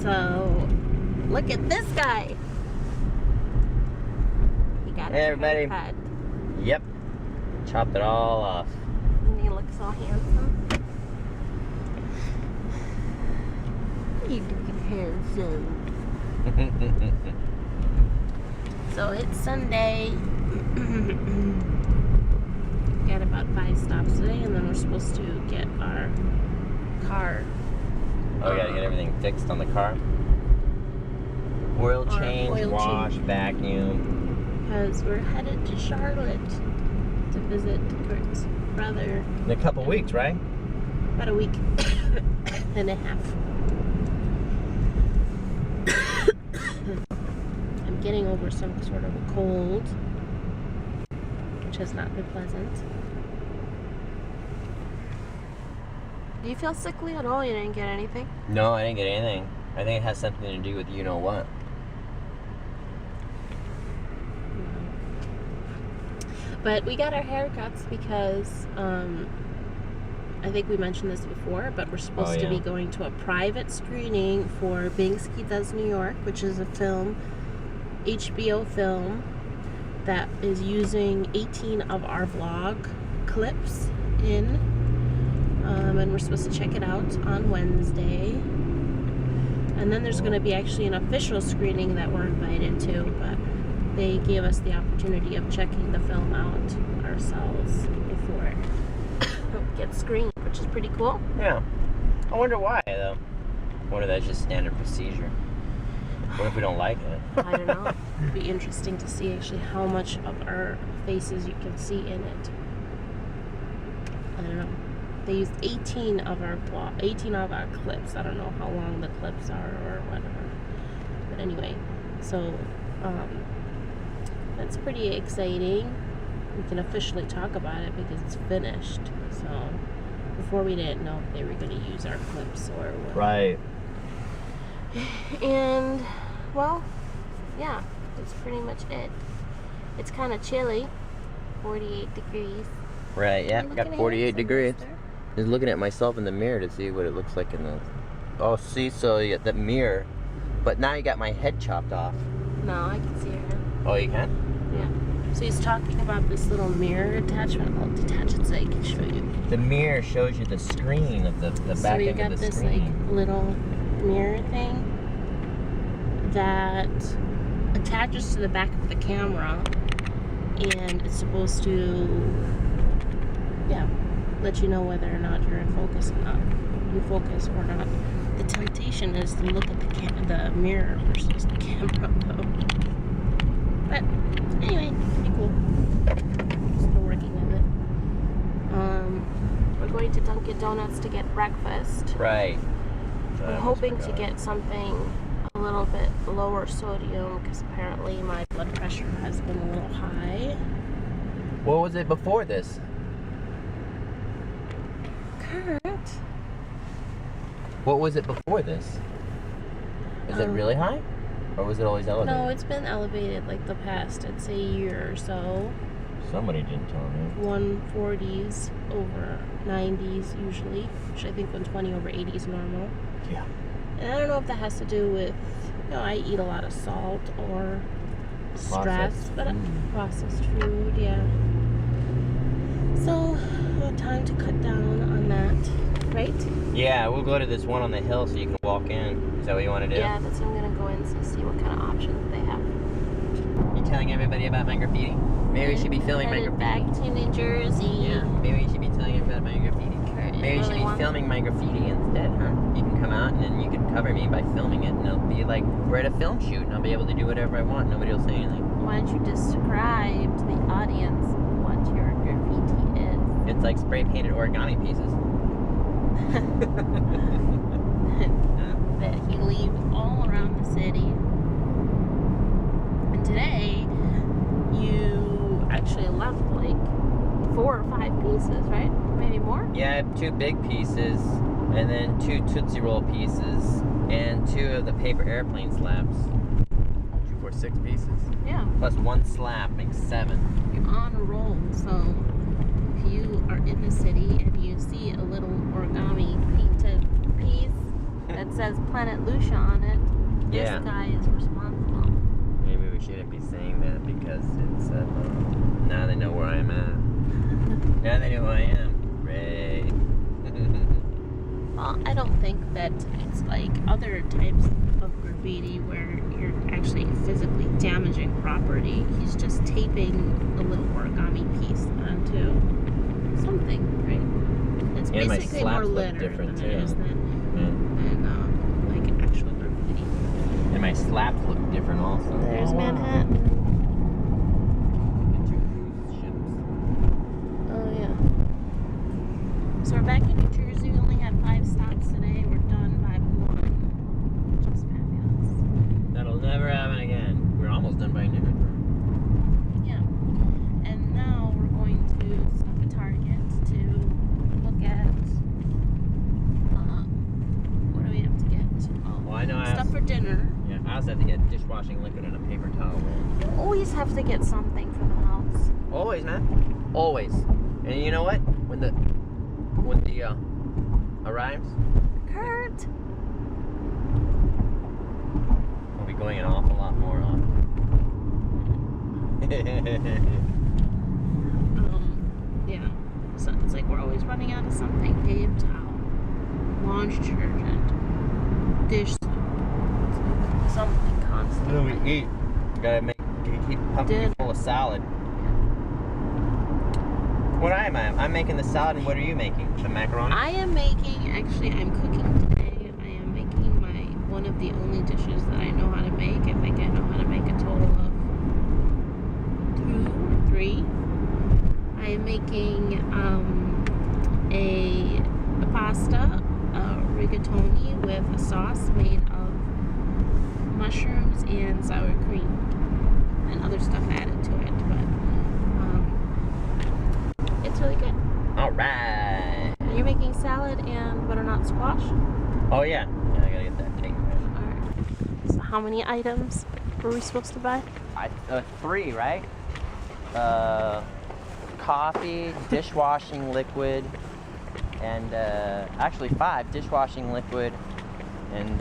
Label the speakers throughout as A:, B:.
A: So, look at this guy. He got
B: Hey,
A: a
B: everybody.
A: haircut.
B: Yep. Chopped it all off.
A: And he looks all handsome. You looking handsome. So it's Sunday. Got about 5 stops today, and then we're supposed to get our car.
B: Oh, we gotta get everything fixed on the car. Oil change,
A: oil
B: wash,
A: change.
B: vacuum.
A: Because we're headed to Charlotte to visit Kurt's brother.
B: In a couple weeks, right?
A: About a week and a half. I'm getting over some sort of a cold, which has not been pleasant. Do you feel sickly at all? You didn't get anything?
B: No, I didn't get anything. I think it has something to do with you know what.
A: But we got our haircuts because I think we mentioned this before, but we're supposed to be going to a private screening for Banksy Does New York, which is a film, HBO film, that is using 18 of our vlog clips in. And we're supposed to check it out on Wednesday. And then there's going to be actually an official screening that we're invited to, but they gave us the opportunity of checking the film out ourselves before it gets screened, which is pretty cool.
B: Yeah. I wonder why, though. I wonder that's just standard procedure. What if we don't like it?
A: I don't know. It'd be interesting to see actually how much of our faces you can see in it. I don't know. They used 18 of our clips. I don't know how long the clips are or whatever. But anyway, so that's pretty exciting. We can officially talk about it because it's finished. So before we didn't know if they were going to use our clips or what.
B: Right.
A: And well, yeah, that's pretty much it. It's kind of chilly, 48 degrees.
B: Right, yeah, got 48 degrees.
A: Mister?
B: Just looking at myself in the mirror to see what it looks like in the... Oh, see, so you got the mirror. But now you got my head chopped off.
A: No, I can see her.
B: Oh, you can?
A: Yeah. So he's talking about this little mirror attachment. I'll detach it so I can show you.
B: The mirror shows you the screen of the back end of the screen.
A: So you got this like little mirror thing that attaches to the back of the camera, and it's supposed to, let you know whether or not you're in focus or not. You focus or not. The temptation is to look at the mirror versus the camera, though. But anyway, pretty cool. Still working with it. We're going to Dunkin' Donuts to get breakfast.
B: Right.
A: I'm hoping to get something a little bit lower sodium because apparently my blood pressure has been a little high.
B: What was it before this?
A: Kurt.
B: What was it before this? Is it really high? Or was it always elevated?
A: No, it's been elevated like the past, I'd say, year or so.
B: Somebody didn't tell me.
A: 140s over 90s usually, which I think 120 over 80 is normal.
B: Yeah.
A: And I don't know if that has to do with, I eat a lot of salt or stress, but processed food, yeah. So, time to cut down on that, right?
B: Yeah, we'll go to this one on the hill so you can walk in. Is that what you want to do?
A: Yeah, that's what I'm gonna go in to see what kind of options they have.
B: You telling everybody about my graffiti? Maybe we should be filming my graffiti.
A: Back to New Jersey.
B: Yeah, maybe we should be telling everybody about my graffiti. Maybe we should be filming my graffiti instead, huh? You can come out and then you can cover me by filming it, and it'll be like we're at a film shoot, and I'll be able to do whatever I want. Nobody will say anything.
A: Why don't you describe to the audience what your graffiti is?
B: It's like spray painted origami pieces.
A: That he leaves all around the city. And today, you actually left like 4 or 5 pieces, right? Maybe more?
B: Yeah, I have 2 big pieces, and then 2 Tootsie Roll pieces, and 2 of the paper airplane slabs. 2, 4, 6 pieces.
A: Yeah.
B: Plus 1 slab makes 7.
A: You're on a roll, so if you are in the city and you see a little origami painted piece that says Planet Lucia on it.
B: Yeah.
A: This guy is responsible.
B: Maybe we shouldn't be saying that because it's now they know where I'm at. Now they know who I am. Ray.
A: Well, I don't think that it's like other types of graffiti where you're actually physically damaging property. He's just taping a little origami piece onto something, right? It's
B: And my
A: basically
B: slaps
A: more
B: look
A: litter
B: different,
A: than it
B: too.
A: is than like actual graffiti.
B: And my slaps look different also.
A: There's
B: Oh, wow.
A: Manhattan.
B: The two cruise ships.
A: Oh yeah. So we're back in New Jersey. We only had 5 stops today. We're done by 1, which is fabulous.
B: That'll never happen again. We're almost done by noon.
A: Yeah. And now we're going to stop at Target to look at what do we have to get?
B: Well, I know
A: Stuff for dinner.
B: Yeah, I also have to get dishwashing liquid and a paper towel roll.
A: You always have to get something for the house.
B: Always, man. Always. And you know what? When the arrives,
A: Kurt!
B: we'll be going an awful lot more on.
A: Yeah. So it's like we're always running out of something. Paper towel, laundry detergent, dish soap. It's like something constant.
B: When we eat, you gotta keep pumping
A: Dinner.
B: full of salad. What am I? I'm making the salad, and what are you making? The macaroni?
A: I am making, actually, I'm cooking today. I am making one of the only dishes that I know how to make. I think I know how to make a total of 2 or 3. I am making a pasta, rigatoni with a sauce made of mushrooms and sour cream and other stuff added to it, but it's really good.
B: All right.
A: And you're making salad and butternut squash?
B: Oh yeah. Yeah, I gotta get that taken care of.
A: Alright. So how many items were we supposed to buy?
B: 3, right? Coffee, dishwashing liquid, and actually 5 dishwashing liquid, and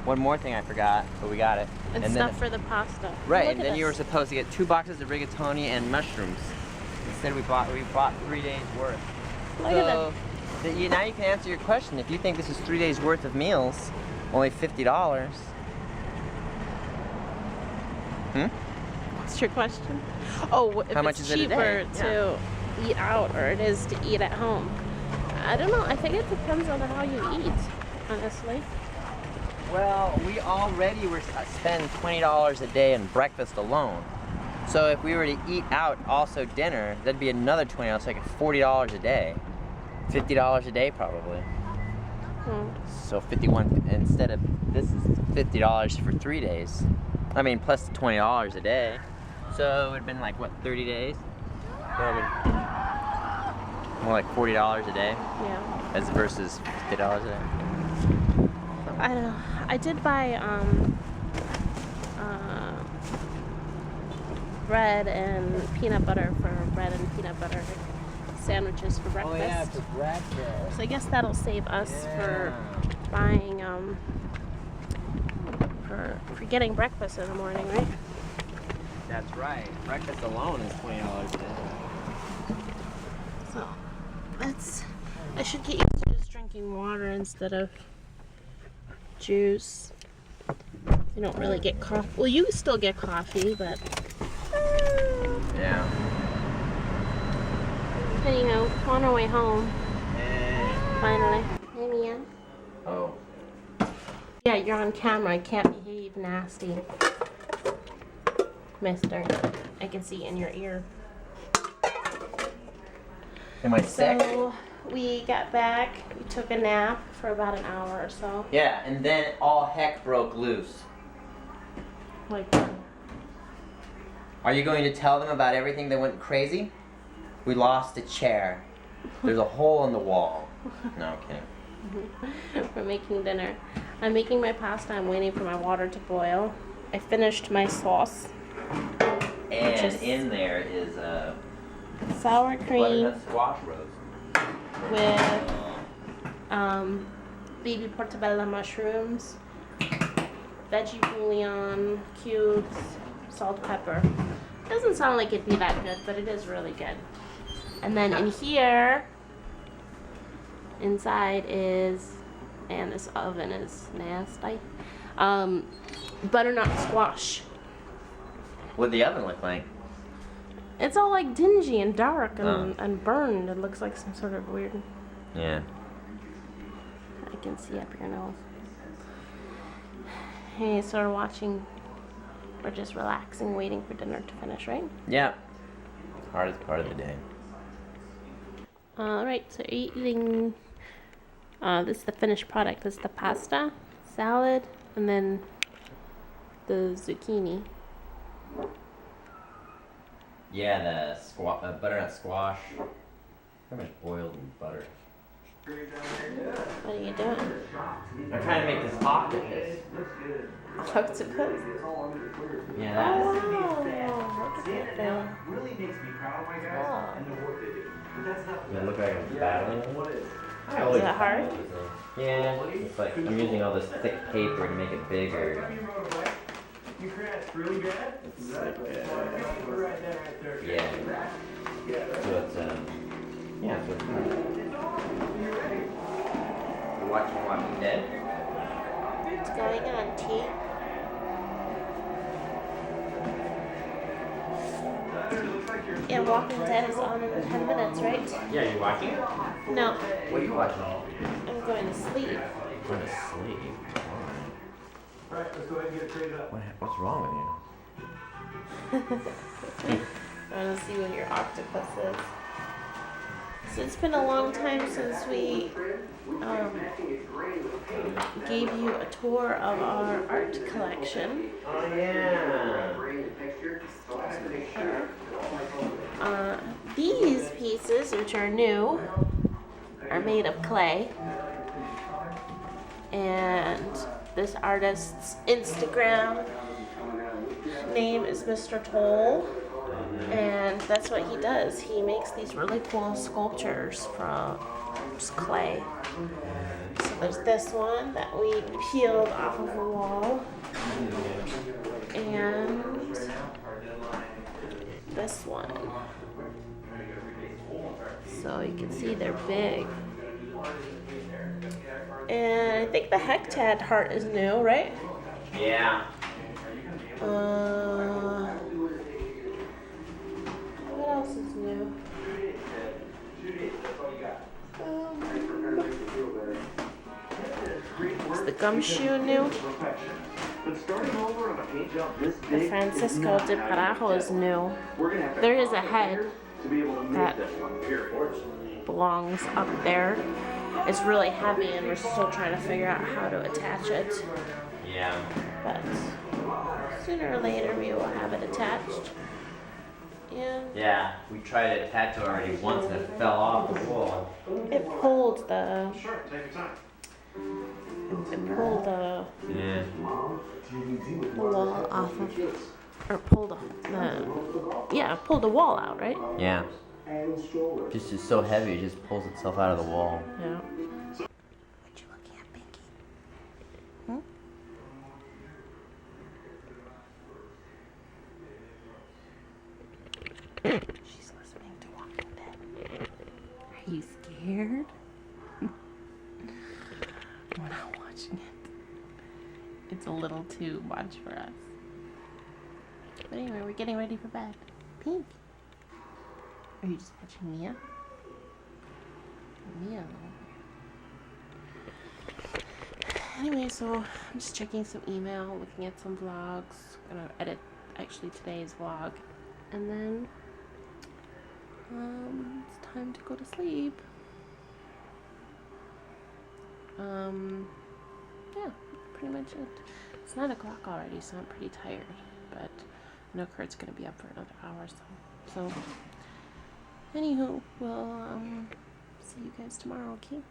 B: one more thing I forgot, but we got it.
A: And stuff then, for the pasta.
B: Right,
A: Look
B: and
A: at
B: then
A: this.
B: you were supposed to get 2 boxes of rigatoni and mushrooms. Instead, we bought 3 days worth.
A: Look at that.
B: Now you can answer your question. If you think this is 3 days worth of meals, only $50.
A: What's your question? Oh, if
B: How much
A: it's
B: is it a
A: cheaper
B: day?
A: to eat out or it is to eat at home. I don't know. I think it depends on how you eat, honestly.
B: Well, we already spend $20 a day in breakfast alone. So if we were to eat out also dinner, that'd be another $20, so like $40 a day. $50 a day probably. So 51 instead of this is $50 for 3 days. I mean plus the $20 a day. So it would have been like what, 30 days? More like $40 a day.
A: Yeah.
B: As versus $50 a day.
A: I don't know. I did buy bread and peanut butter for bread and peanut butter sandwiches for breakfast.
B: Oh yeah, for breakfast.
A: So I guess that'll save us for buying for getting breakfast in the morning, right?
B: That's right. Breakfast alone is $20 a day.
A: So I should get used to just drinking water instead of juice. You don't really get coffee. Well, you still get coffee, but
B: yeah.
A: anyhow, on our way home.
B: Hey.
A: Finally. Hey, Mia.
B: Oh.
A: Yeah, you're on camera. I can't behave nasty. Mister, I can see in your ear.
B: Am I sick?
A: So, we got back. We took a nap for about an hour or so.
B: Yeah, and then all heck broke loose.
A: Like,
B: Are you going to tell them about everything that went crazy? We lost a chair. There's a hole in the wall. No, I'm kidding.
A: we're making dinner. I'm making my pasta. I'm waiting for my water to boil. I finished my sauce.
B: And in there is
A: sour cream
B: butternut squash roast
A: with baby portobello mushrooms, veggie bouillon, cubes, salt, pepper. Doesn't sound like it'd be that good, but it is really good. And then in here, inside is, and this oven is nasty, butternut squash.
B: What'd the oven look like?
A: It's all like dingy and dark and burned. It looks like some sort of weird.
B: Yeah.
A: I can see up your nose. Hey, so we're just relaxing, waiting for dinner to finish, right?
B: Yeah. Hardest part of the day.
A: Alright, so eating, this is the finished product. This is the pasta, salad, and then the zucchini.
B: Yeah, the butternut squash. Pretty much boiled in butter.
A: What are you doing?
B: I'm trying to make this octopus.
A: Octopus?
B: Yeah, that.
A: Oh, look at that thing.
C: Really makes me proud of my guys and the work they do. But that's not
B: Does it look like I'm battling?
C: what is.
A: Is it hard?
B: Yeah, it's like I'm using all this thick paper to make it bigger.
C: You crashed really bad? Right there.
B: Yeah. So it's yeah, so it's hard. You're watching Walking Dead?
A: What's going on, T? Yeah, Walking Dead is on in 10 minutes, right?
B: Yeah, you watching it?
A: No,
B: What are you watching?
A: I'm going to sleep.
B: Going to sleep.
C: Alright, let's go ahead and get it traded up.
B: What's wrong with you?
A: I want to see when your octopus is. So it's been a long time since we gave you a tour of our art collection.
B: Oh yeah.
A: These pieces, which are new, are made of clay. And this artist's Instagram name is Mr. Toll. And that's what he does. He makes these really cool sculptures from just clay. So there's this one that we peeled off of a wall. And this one. So you can see they're big. And I think the Hectad heart is new, right?
B: Yeah.
A: What else is new? Is the gumshoe new? The Francisco de Parajo is new. There is a head that belongs up there. It's really heavy and we're still trying to figure out how to attach it.
B: Yeah.
A: But sooner or later we will have it attached. And
B: Yeah, we tried to attach it already once and it fell off the wall.
A: it pulled the
C: Sure, take your time.
B: Yeah.
A: the wall off of, or pulled pulled the wall out, right?
B: Yeah. Just is so heavy, it just pulls itself out of the wall.
A: Yeah. What you looking at, Pinky? She's listening to Walking Dead. Are you scared? We're not watching it. It's a little too much for us. But anyway, we're getting ready for bed. Pink. Are you just watching Mia? Mia. Anyway, so I'm just checking some email, looking at some vlogs. I'm gonna edit actually today's vlog. And then it's time to go to sleep. Yeah, pretty much it. It's 9 o'clock already, so I'm pretty tired. But I know Kurt's gonna be up for another hour or so. So, anywho, we'll see you guys tomorrow, okay?